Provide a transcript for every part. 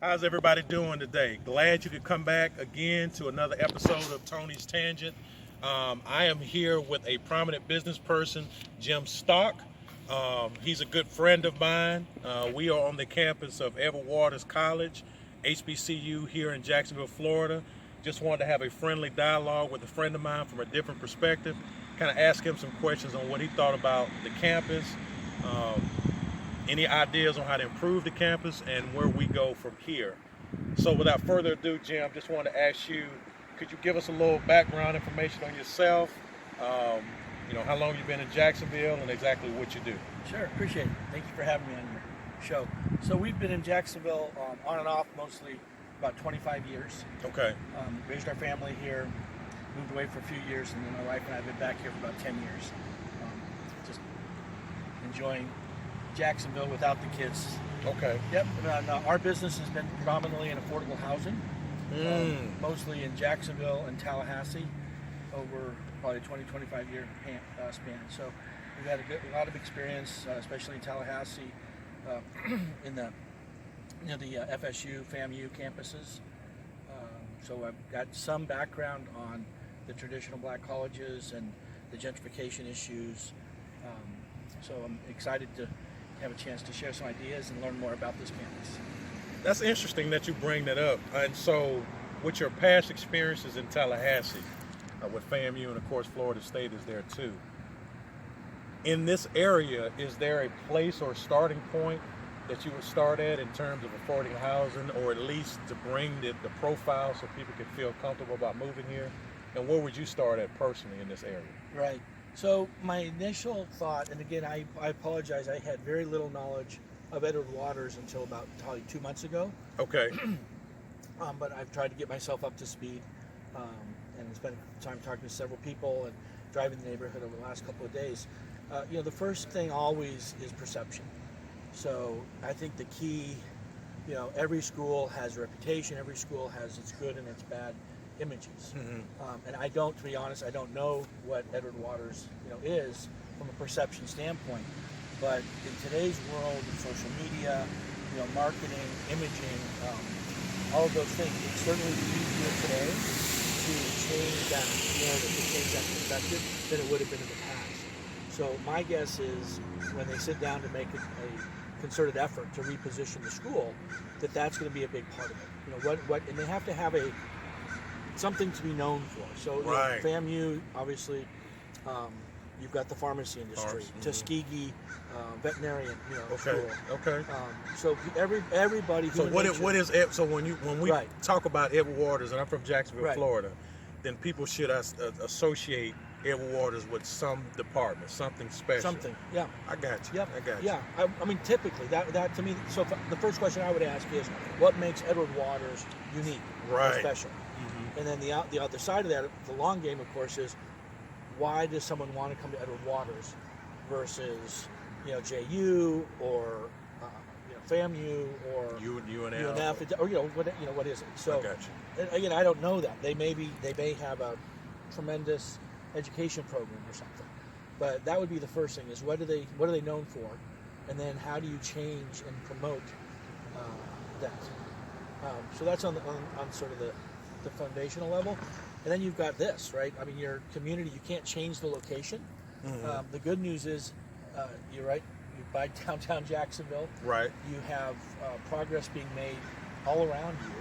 How's everybody doing today? Glad you could come back again to another episode of Tony's Tangent. I am here with a prominent business person, Jim Stock. He's a good friend of mine. We are on the campus of Edward Waters College, HBCU here in Jacksonville, Florida. Just wanted to have a friendly dialogue with a friend of mine from a different perspective, kind of ask him some questions on what he thought about the campus, any ideas on how to improve the campus, and where we go from here. So without further ado, Jim, just wanted to ask you, could you give us a little background information on yourself, how long you've been in Jacksonville and exactly what you do? Sure, appreciate it. Thank you for having me on your show. So we've been in Jacksonville on and off mostly about 25 years. Okay. Raised our family here, moved away for a few years, and then my wife and I have been back here for about 10 years. Just enjoying Jacksonville without the kids. Okay. Yep. And, our business has been predominantly in affordable housing, mostly in Jacksonville and Tallahassee over probably a 20-25 year span. So we've had a lot of experience, especially in Tallahassee, in the FSU, FAMU campuses. So I've got some background on the traditional black colleges and the gentrification issues. So I'm excited to have a chance to share some ideas and learn more about this campus. That's interesting that you bring that up. And so with your past experiences in Tallahassee, with FAMU, and of course Florida State is there too. In this area, is there a place or starting point that you would start at in terms of affordable housing, or at least to bring the profile so people can feel comfortable about moving here? And where would you start at personally in this area? Right. So my initial thought, and again, I apologize, I had very little knowledge of Edward Waters until about probably 2 months ago. Okay. But I've tried to get myself up to speed, and spent time talking to several people and driving the neighborhood over the last couple of days. The first thing always is perception. So I think the key, every school has a reputation, every school has its good and its bad images. Mm-hmm. And to be honest, I don't know what Edward Waters, is from a perception standpoint. But in today's world of social media, marketing, imaging, all of those things, it's certainly easier today to change that narrative, to change that perspective than it would have been in the past. So my guess is when they sit down to make a concerted effort to reposition the school, that's going to be a big part of it. And they have to have something to be known for. So right. FAMU, obviously, you've got the pharmacy industry, Tuskegee, veterinarian, school. Okay. So everybody. So what is it? So when we right. talk about Edward Waters, and I'm from Jacksonville, right. Florida, then people should associate Edward Waters with some department, something special. Something, yeah. I got you. Yep. I got you. Yeah, I mean, typically, that to me, so the first question I would ask is, what makes Edward Waters unique, right. or special? Mm-hmm. And then the other side of that, the long game, of course, is why does someone want to come to Edward Waters versus, JU or FAMU or UNF, or what is it? So I got you. And again, I don't know that. They may have a tremendous education program or something, but that would be the first thing: is what are they known for, and then how do you change and promote that? So that's on sort of the foundational level, and then you've got this, right? I mean, your community, you can't change the location. Mm-hmm. The good news is, you're right. You buy downtown Jacksonville. Right. You have progress being made all around you.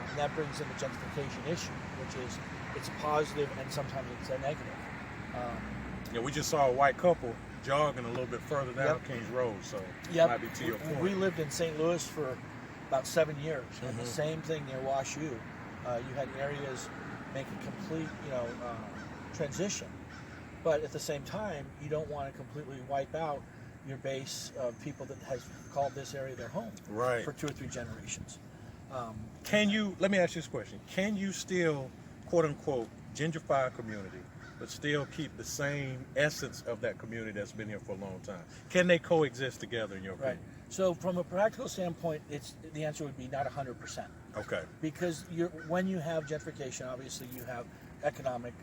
And that brings in the gentrification issue, which is it's a positive and sometimes it's a negative. We just saw a white couple jogging a little bit further down Kings Road, so it might be to your point. We lived in St. Louis for about 7 years, and the same thing near Wash U. You had areas making complete, transition, but at the same time, you don't want to completely wipe out your base of people that has called this area their home for 2 or 3 generations. Let me ask you this question. Can you still, quote unquote, gentrify a community, but still keep the same essence of that community that's been here for a long time? Can they coexist together in your opinion? Right. So from a practical standpoint, the answer would be not 100%. Okay. Because when you have gentrification, obviously you have economic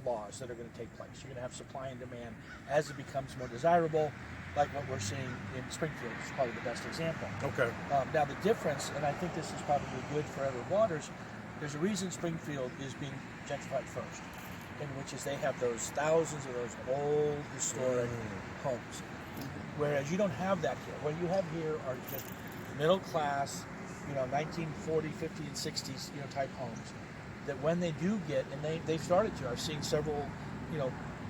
laws that are going to take place. You're going to have supply and demand as it becomes more desirable, like what we're seeing in Springfield is probably the best example. Okay. Now the difference, and I think this is probably good for Edward Waters, there's a reason Springfield is being gentrified first, in which is they have those thousands of those old historic homes, whereas you don't have that here. What you have here are just middle class, 1940, 50, and 60s, type homes that when they do get, and they've started to, I've seen several,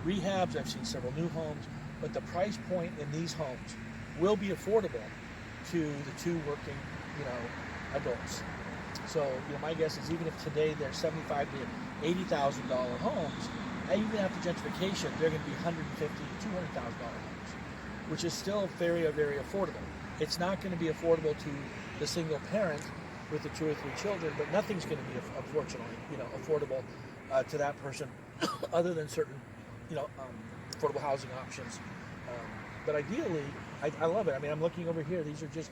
rehabs, I've seen several new homes, but the price point in these homes will be affordable to the two working, adults. So, my guess is even if today they're $75,000 to $80,000 homes, even after gentrification, they're going to be $150,000 to $200,000 homes, which is still very, very affordable. It's not going to be affordable to the single parent with the 2 or 3 children, but nothing's going to be, unfortunately, affordable to that person, other than certain, affordable housing options. But ideally, I love it. I mean, I'm looking over here. These are just,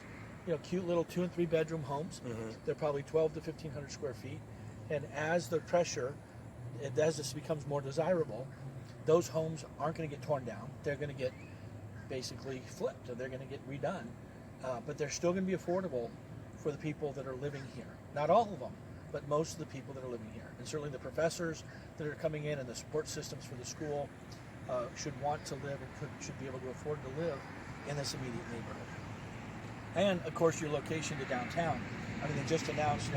cute little 2 and 3 bedroom homes. They're probably 12 to 1,500 square feet. And as the pressure, as this becomes more desirable, those homes aren't going to get torn down. They're going to get basically flipped, or they're going to get redone. But they're still going to be affordable for the people that are living here. Not all of them, but most of the people that are living here. And certainly the professors that are coming in and the support systems for the school should want to live and should be able to afford to live in this immediate neighborhood. And of course, your location to downtown. I mean, they just announced,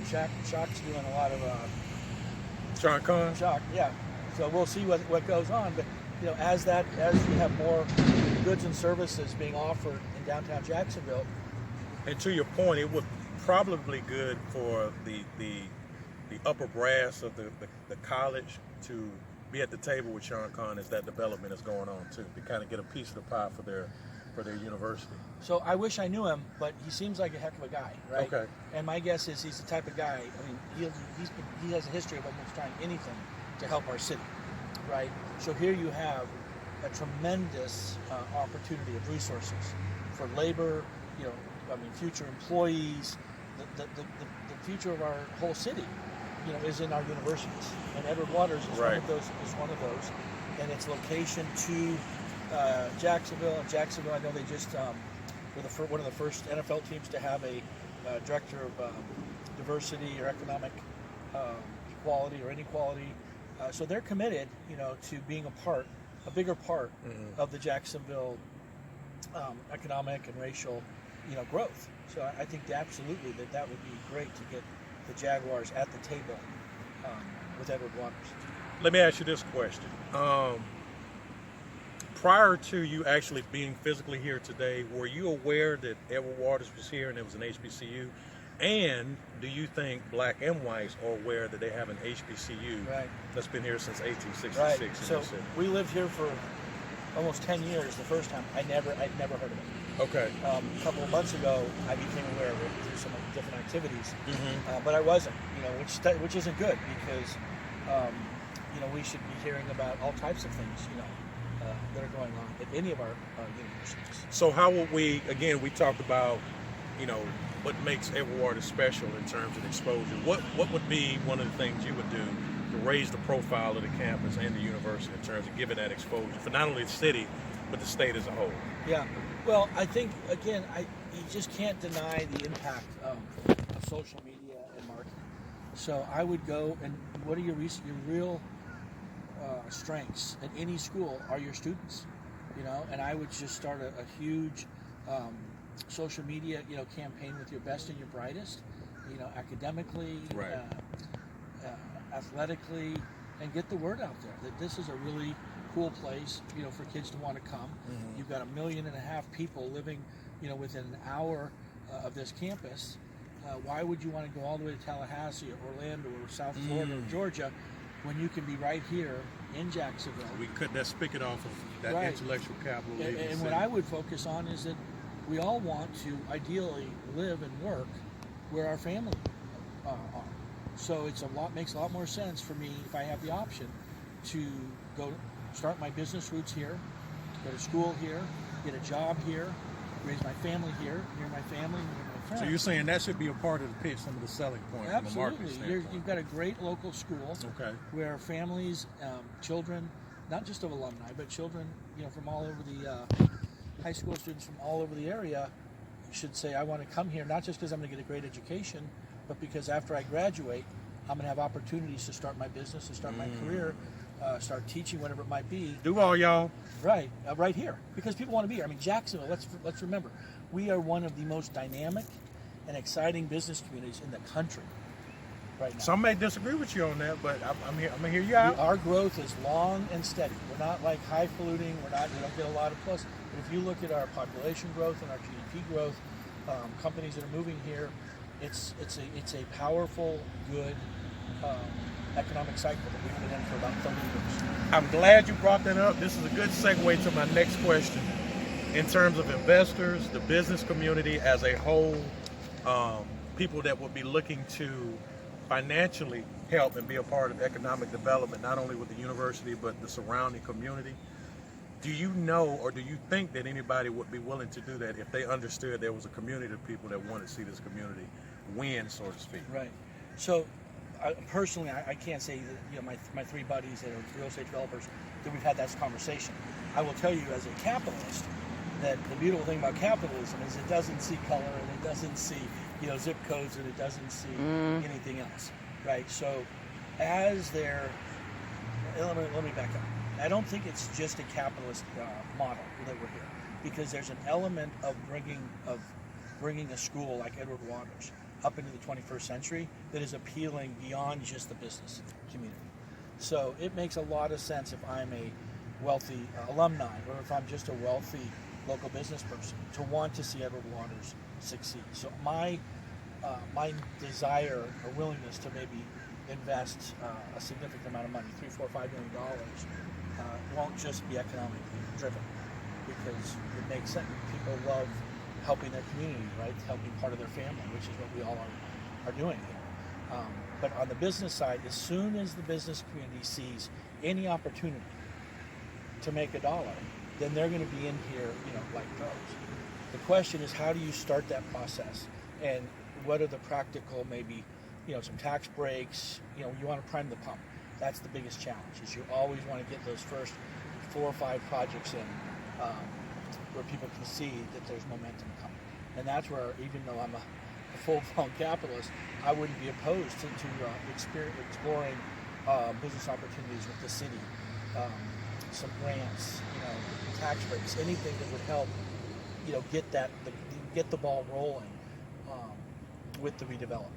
Shock's doing a lot of Shawn Khan? Shock, yeah. So we'll see what goes on. But as you have more goods and services being offered in downtown Jacksonville. And to your point, it would probably be good for the upper brass of the college to be at the table with Shawn Khan as that development is going on too, to kind of get a piece of the pie for their university. So I wish I knew him, but he seems like a heck of a guy, right? Okay. And my guess is he's the type of guy. I mean, he has a history of almost trying anything to help our city, right? So here you have a tremendous opportunity of resources for labor, future employees. The future of our whole city, is in our universities, and Edward Waters is right. one of those, and its location to Jacksonville. And Jacksonville, I know they just were one of the first NFL teams to have a director of diversity or economic equality or inequality. So they're committed, to being a bigger part of the Jacksonville economic and racial, growth. So I think absolutely that would be great to get the Jaguars at the table with Edward Waters. Let me ask you this question. Prior to you actually being physically here today, were you aware that Edward Waters was here and it was an HBCU? And do you think black and whites are aware that they have an HBCU that's been here since 1866 right. in So this city? we lived here for almost 10 years the first time. I'd never heard of it. Okay. A couple of months ago, I became aware of it through some different activities, but I wasn't, which isn't good because, we should be hearing about all types of things, that are going on at any of our universities. So how would we talked about, what makes Edward Waters special in terms of exposure. What would be one of the things you would do to raise the profile of the campus and the university in terms of giving that exposure for not only the city, but the state as a whole? Yeah. Well, I think, again, you just can't deny the impact of social media and marketing. So I would go, and what are your real strengths at any school are your students, and I would just start a huge social media, campaign with your best and your brightest, academically, athletically, and get the word out there that this is a really cool place, for kids to want to come. You've got 1.5 million people living, within an hour of this campus. Why would you want to go all the way to Tallahassee or Orlando or South Florida or Georgia when you can be right here in Jacksonville? We cut that spigot off of that intellectual capital. And what I would focus on is that we all want to ideally live and work where our family are. So makes a lot more sense for me if I have the option to go start my business roots here, go to school here, get a job here, raised my family here, near my family, near my friends. So you're saying that should be a part of the pitch, some of the selling points from the marketing Absolutely. standpoint. You've got a great local school where families, children, not just of alumni, but children, from all over the high school students from all over the area should say, I want to come here, not just because I'm going to get a great education, but because after I graduate, I'm going to have opportunities to start my business, to start my career, start teaching, whatever it might be. Do all y'all. Right, right here, because people want to be here. I mean, Jacksonville, let's remember, we are one of the most dynamic and exciting business communities in the country right now. Some may disagree with you on that, but I'm here. I'm gonna hear you out. Our growth is long and steady. We're not like highfalutin. We don't get a lot of plus. But if you look at our population growth and our GDP growth, companies that are moving here, it's a powerful, good economic cycle that we've been in for about 30 years. I'm glad you brought that up. This is a good segue to my next question. In terms of investors, the business community as a whole, people that would be looking to financially help and be a part of economic development, not only with the university, but the surrounding community. Do you know, or do you think that anybody would be willing to do that if they understood there was a community of people that wanted to see this community win, so to speak? Right. So, personally, I can't say that my three buddies that are real estate developers that we've had that conversation. I will tell you, as a capitalist, that the beautiful thing about capitalism is it doesn't see color and it doesn't see zip codes and it doesn't see anything else, right? So, as their let me back up. I don't think it's just a capitalist model that we're here, because there's an element of bringing a school like Edward Waters up into the 21st century that is appealing beyond just the business community. So it makes a lot of sense if I'm a wealthy alumni or if I'm just a wealthy local business person to want to see Edward Waters succeed. So my desire or willingness to maybe invest a significant amount of money, $3, $4, $5 million, won't just be economically driven, because it makes sense. People love helping their community, right? Helping part of their family, which is what we all are doing here. But on the business side, as soon as the business community sees any opportunity to make a dollar, then they're going to be in here, like pros. The question is, how do you start that process? And what are the practical, maybe, some tax breaks? You want to prime the pump. That's the biggest challenge, is you always want to get those first 4 or 5 projects in where people can see that there's momentum coming. And that's where, even though I'm a full-blown capitalist, I wouldn't be opposed to exploring business opportunities with the city, some grants, tax breaks, anything that would help, get the ball rolling with the redevelopment.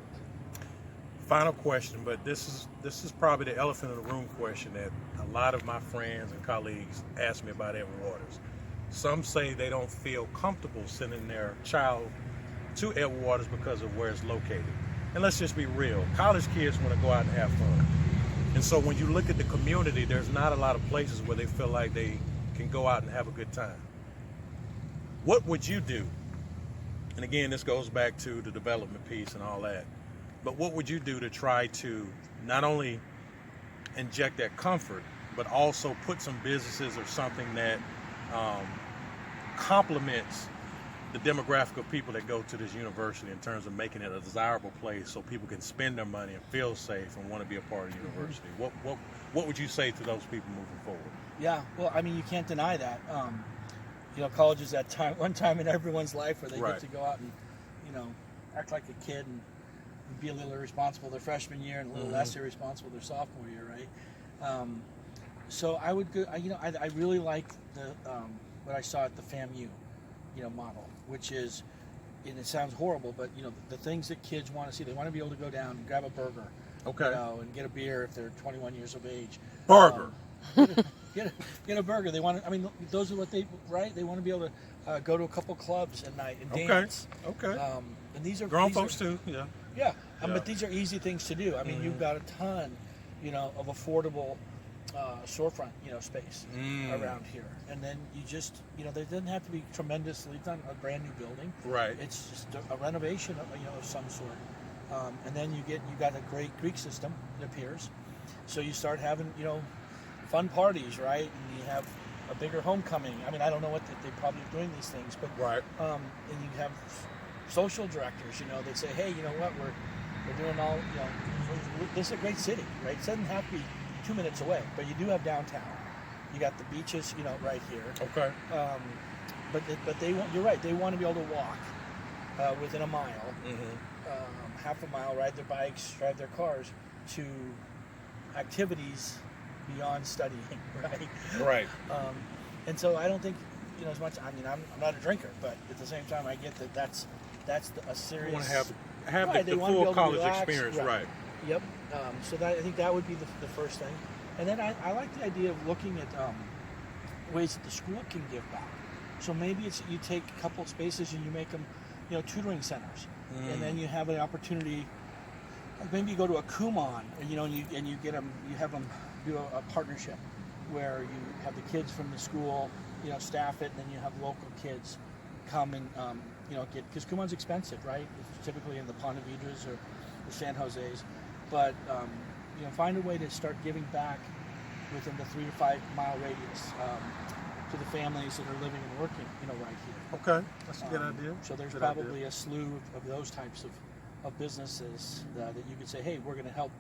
Final question, but this is probably the elephant in the room question that a lot of my friends and colleagues ask me about Edward Waters. Some say they don't feel comfortable sending their child to Edward Waters because of where it's located. And let's just be real, college kids want to go out and have fun. And so when you look at the community, there's not a lot of places where they feel like they can go out and have a good time. What would you do? And again, this goes back to the development piece and all that. But what would you do to try to not only inject that comfort, but also put some businesses or something that complements the demographic of people that go to this university in terms of making it a desirable place so people can spend their money and feel safe and want to be a part of the university? What would you say to those people moving forward? Yeah, well, I mean, you can't deny that. College is that one time in everyone's life where they get to go out and, act like a kid and be a little irresponsible their freshman year and a little less irresponsible their sophomore year, right? So I would go. I really like the what I saw at the FAMU, model, which is, and it sounds horrible, but the things that kids want to see. They want to be able to go down and grab a burger, and get a beer if they're 21 years of age. Burger. Get a burger. They want to. I mean, those are what they They want to be able to go to a couple clubs at night and dance. Okay. And these are grown folks too. Yeah. Yeah. But these are easy things to do. I mean, you've got a ton, of affordable storefront, space around here. And then you just, there doesn't have to be tremendously done a brand new building. Right. It's just a renovation of, of some sort. And then you got a great Greek system, it appears. So you start having, fun parties, right? And you have a bigger homecoming. I mean, I don't know what they probably are doing these things, but Right. and you have social directors. You know, they say, hey, you know what, we're doing all, you know, this is a great city, right? It doesn't have to be 2 minutes away, but you do have downtown. You got the beaches, you know, right here. Okay. But they want, you're right, they want to be able to walk within a mile, half a mile, ride their bikes, drive their cars to activities beyond studying, right? Right. And so I don't think, you know, as much. I mean, I'm not a drinker, but at the same time, I get that that's a serious. You want to have right, the they want to be full able to college relax, experience, right? Yep. So that, I think that would be the first thing, and then I like the idea of looking at ways that the school can give back. So maybe it's you take a couple of spaces and you make them, you know, tutoring centers, and then you have an opportunity. Like maybe you go to a Kumon, and you know, and you get them, you have them do a partnership where you have the kids from the school, you know, staff it, and then you have local kids come and you know, get, because Kumon's expensive, right? It's typically in the Ponte Vedras or the San Jose's, but you know, find a way to start giving back within the 3 to 5 mile radius to the families that are living and working, you know, right here. Okay, that's a good idea. So there's Good probably idea. a slew of those types of businesses that you could say, hey, we're going to help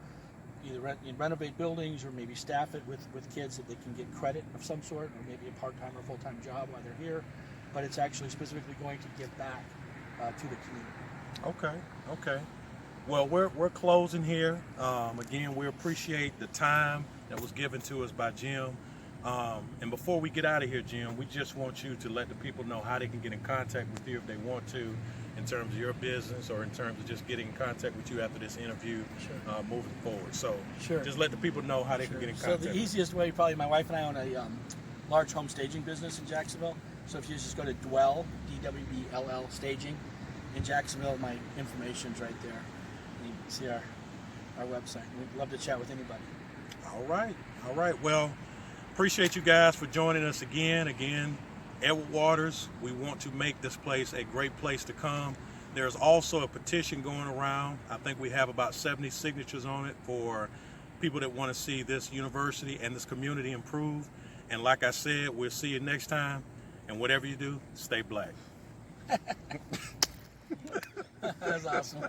either renovate buildings or maybe staff it with kids that they can get credit of some sort, or maybe a part-time or full-time job while they're here, but it's actually specifically going to give back to the community. Okay. Well, we're closing here. Again, we appreciate the time that was given to us by Jim. And before we get out of here, Jim, we just want you to let the people know how they can get in contact with you if they want to, in terms of your business or in terms of just getting in contact with you after this interview, moving forward. So just let the people know how they can get in contact. So the easiest way, probably, my wife and I own a large home staging business in Jacksonville. So if you just go to Dwell, DWBLL Staging in Jacksonville, my information's right there. You can see our website. We'd love to chat with anybody. All right. Well, appreciate you guys for joining us again. Edward Waters, we want to make this place a great place to come. There's also a petition going around. I think we have about 70 signatures on it for people that want to see this university and this community improve. And like I said, we'll see you next time. And whatever you do, stay black. That's awesome.